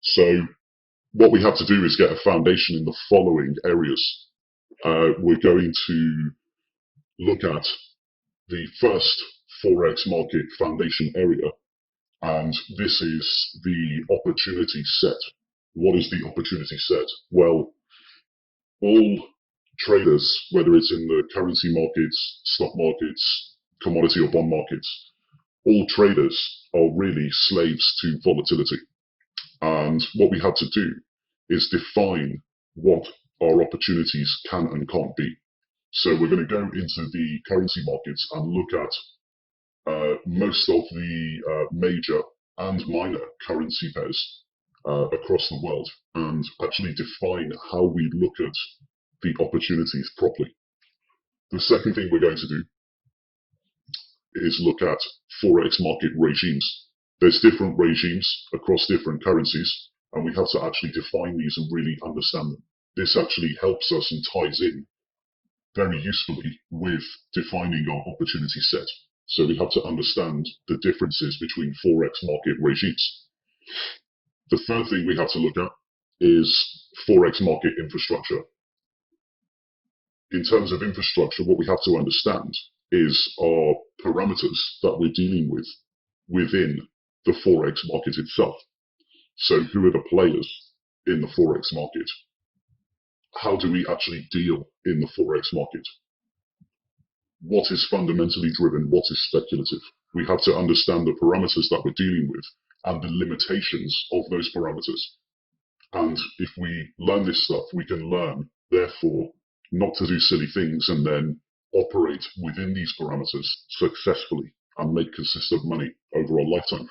So what we have to do is get a foundation in the following areas. We're going to look at the first Forex market foundation area, and this is the opportunity set. What is the opportunity set? Well, all traders, whether it's in the currency markets, stock markets, commodity or bond markets, all traders are really slaves to volatility. And what we have to do is define what our opportunities can and can't be. So we're going to go into the currency markets and look at most of the major and minor currency pairs across the world, and actually define how we look at the opportunities properly. The second thing we're going to do is look at Forex market regimes. There's different regimes across different currencies, and we have to actually define these and really understand them. This actually helps us and ties in very usefully with defining our opportunity set. So we have to understand the differences between Forex market regimes. The third thing we have to look at is Forex market infrastructure. In terms of infrastructure, what we have to understand is our parameters that we're dealing with within the Forex market itself. So who are the players in the Forex market? How do we actually deal in the Forex market? What is fundamentally driven? What is speculative? We have to understand the parameters that we're dealing with and the limitations of those parameters. And if we learn this stuff, we can learn, therefore, not to do silly things and then operate within these parameters successfully and make consistent money over our lifetime.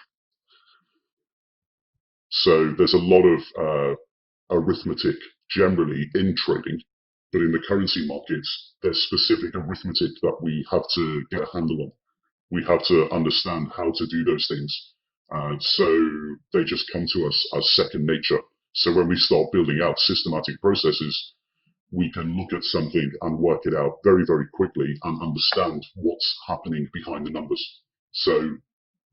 So there's a lot of arithmetic generally in trading, but in the currency markets, there's specific arithmetic that we have to get a handle on. We have to understand how to do those things. So they just come to us as second nature. So when we start building out systematic processes, we can look at something and work it out very, very quickly and understand what's happening behind the numbers. So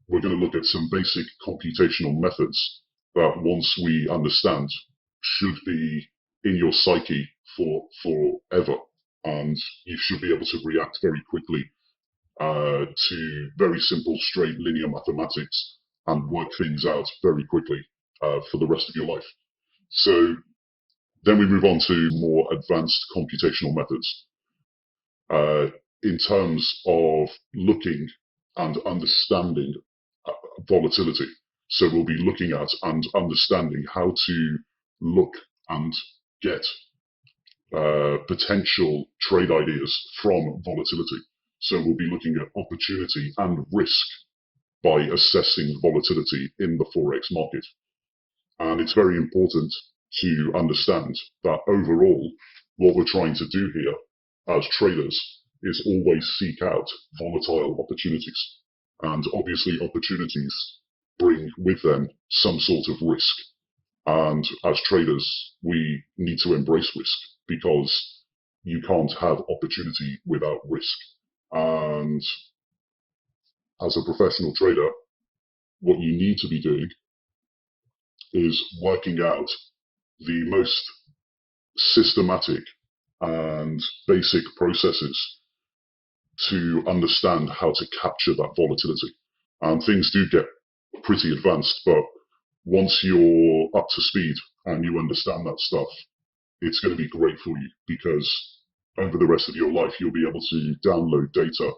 we're going to look at some basic computational methods that once we understand should be in your psyche for forever, and you should be able to react very quickly to very simple straight linear mathematics and work things out very quickly for the rest of your life. So then we move on to more advanced computational methods in terms of looking and understanding volatility. So we'll be looking at and understanding how to look and get potential trade ideas from volatility. So we'll be looking at opportunity and risk by assessing volatility in the Forex market. And it's very important to understand that overall, what we're trying to do here as traders is always seek out volatile opportunities. And obviously opportunities bring with them some sort of risk. And as traders, we need to embrace risk because you can't have opportunity without risk. And as a professional trader, what you need to be doing is working out the most systematic and basic processes to understand how to capture that volatility. And things do get pretty advanced, but once you're up to speed and you understand that stuff, it's going to be great for you because over the rest of your life, you'll be able to download data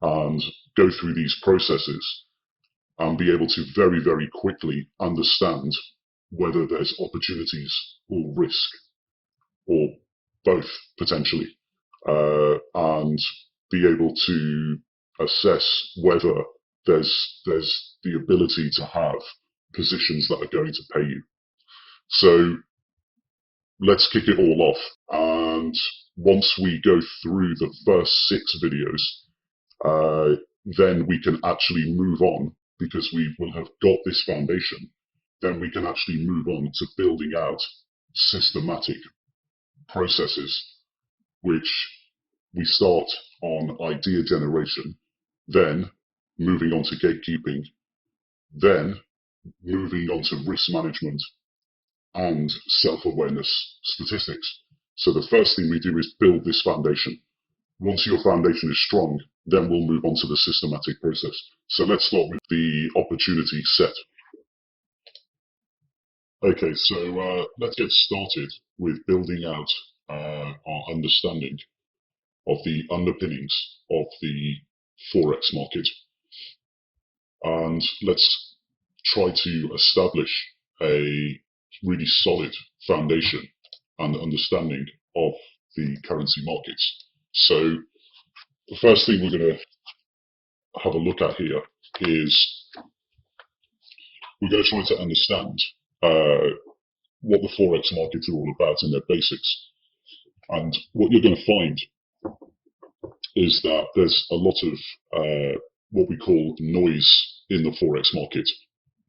and go through these processes and be able to very, very quickly understand whether there's opportunities or risk or both potentially, and be able to assess whether there's the ability to have positions that are going to pay you. So let's kick it all off. And once we go through the first 6 videos, then we can actually move on because we will have got this foundation. Then we can actually move on to building out systematic processes, which we start on idea generation, then moving on to gatekeeping, then moving on to risk management and self-awareness statistics. So the first thing we do is build this foundation. Once your foundation is strong, then we'll move on to the systematic process. So let's start with the opportunity set. Okay, so let's get started with building out our understanding of the underpinnings of the Forex market. And let's try to establish a really solid foundation and understanding of the currency markets. So the first thing we're going to have a look at here is we're going to try to understand what the Forex markets are all about in their basics. And what you're going to find is that there's a lot of what we call noise in the Forex market,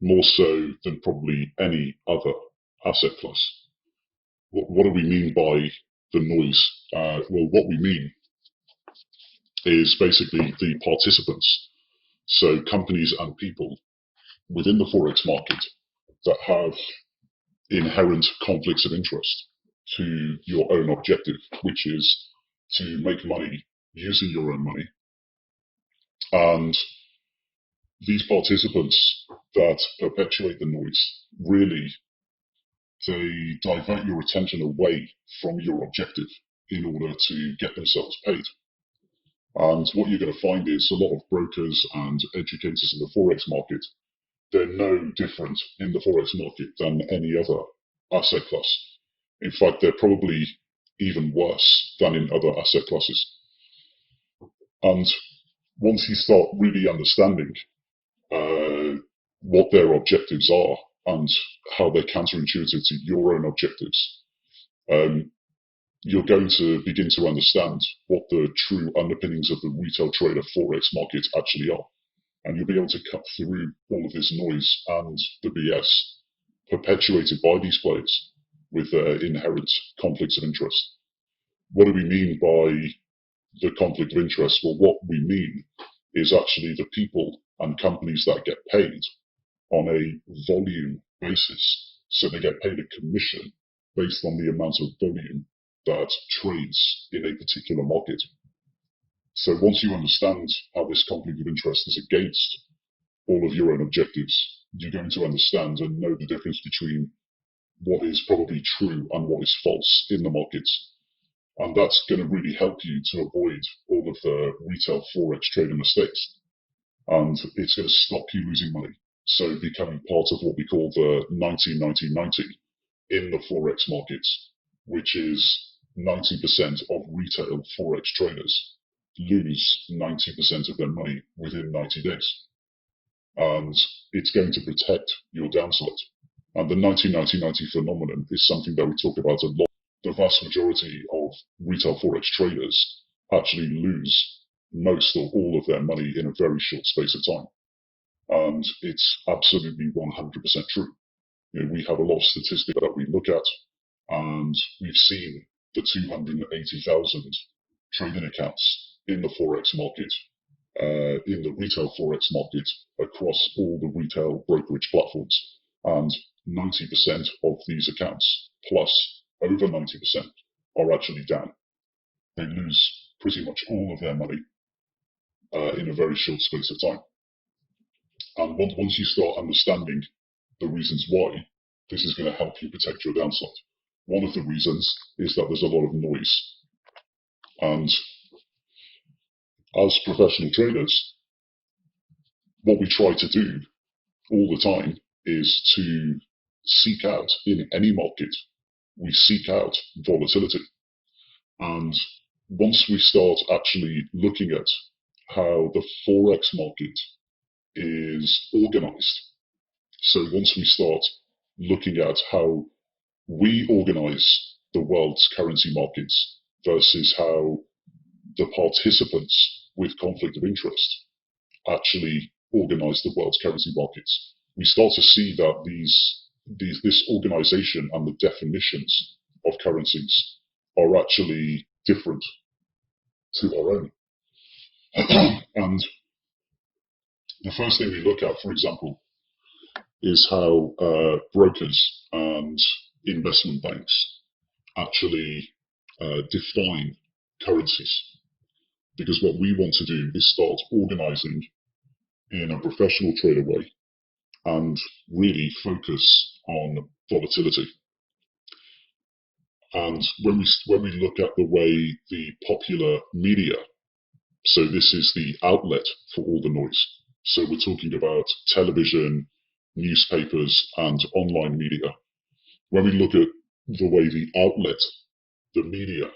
more so than probably any other asset class. What do we mean by the noise? Well, what we mean is basically the participants, so companies and people within the Forex market that have inherent conflicts of interest to your own objective, which is to make money using your own money. And these participants that perpetuate the noise, really, they divert your attention away from your objective in order to get themselves paid. And what you're going to find is a lot of brokers and educators in the Forex market, they're no different in the Forex market than any other asset class. In fact, they're probably even worse than in other asset classes. And once you start really understanding what their objectives are and how they're counterintuitive to your own objectives, you're going to begin to understand what the true underpinnings of the retail trader Forex market actually are. And you'll be able to cut through all of this noise and the BS perpetuated by these players with their inherent conflicts of interest. What do we mean by the conflict of interest? Well, what we mean is actually the people and companies that get paid on a volume basis. So they get paid a commission based on the amount of volume that trades in a particular market. So once you understand how this conflict of interest is against all of your own objectives, you're going to understand and know the difference between what is probably true and what is false in the markets. And that's going to really help you to avoid all of the retail Forex trading mistakes. And it's going to stop you losing money. So becoming part of what we call the 90-90-90 in the Forex markets, which is 90% of retail Forex traders lose 90% of their money within 90 days. And it's going to protect your downside. And the 90-90-90 phenomenon is something that we talk about a lot. The vast majority of retail Forex traders actually lose most or all of their money in a very short space of time. And it's absolutely 100% true. You know, we have a lot of statistics that we look at, and we've seen the 280,000 trading accounts in the Forex market, in the retail Forex market across all the retail brokerage platforms. And 90% of these accounts, plus over 90%, are actually down. They lose pretty much all of their money in a very short space of time. And once you start understanding the reasons why, this is going to help you protect your downside. One of the reasons is that there's a lot of noise. And as professional traders, what we try to do all the time is to seek out, in any market, we seek out volatility. And once we start actually looking at how the Forex market is organized, so once we start looking at how we organize the world's currency markets versus how the participants with conflict of interest actually organize the world's currency markets, we start to see that this organization and the definitions of currencies are actually different to our own. And the first thing we look at, for example, is how brokers and investment banks actually define currencies. Because what we want to do is start organizing in a professional trader way and really focus on volatility. And when we look at the way the popular media, so this is the outlet for all the noise. So we're talking about television, newspapers, and online media. When we look at the way the outlet, the media,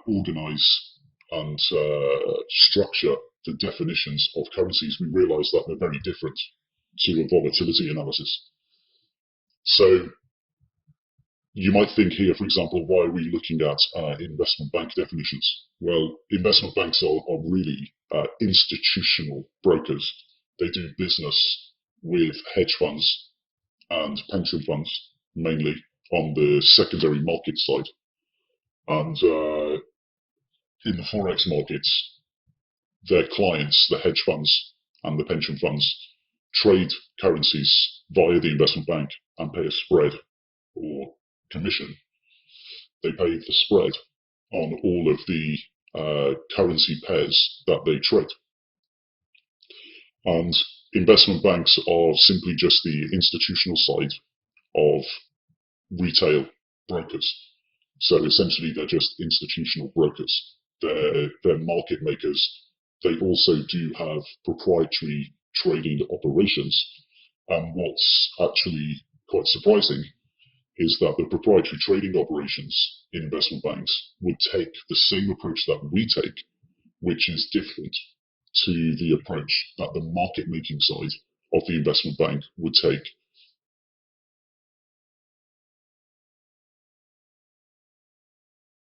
organize and structure the definitions of currencies, we realize that they're very different to a volatility analysis. So you might think here, for example, why are we looking at investment bank definitions? Well, investment banks are really institutional brokers. They do business with hedge funds and pension funds, mainly on the secondary market side. And in the Forex markets, their clients, the hedge funds and the pension funds, trade currencies via the investment bank and pay a spread or commission. They pay the spread on all of the currency pairs that they trade. And investment banks are simply just the institutional side of retail brokers. So essentially, they're just institutional brokers. They're market makers. They also do have proprietary trading operations. And what's actually quite surprising is that the proprietary trading operations in investment banks would take the same approach that we take, which is different to the approach that the market making side of the investment bank would take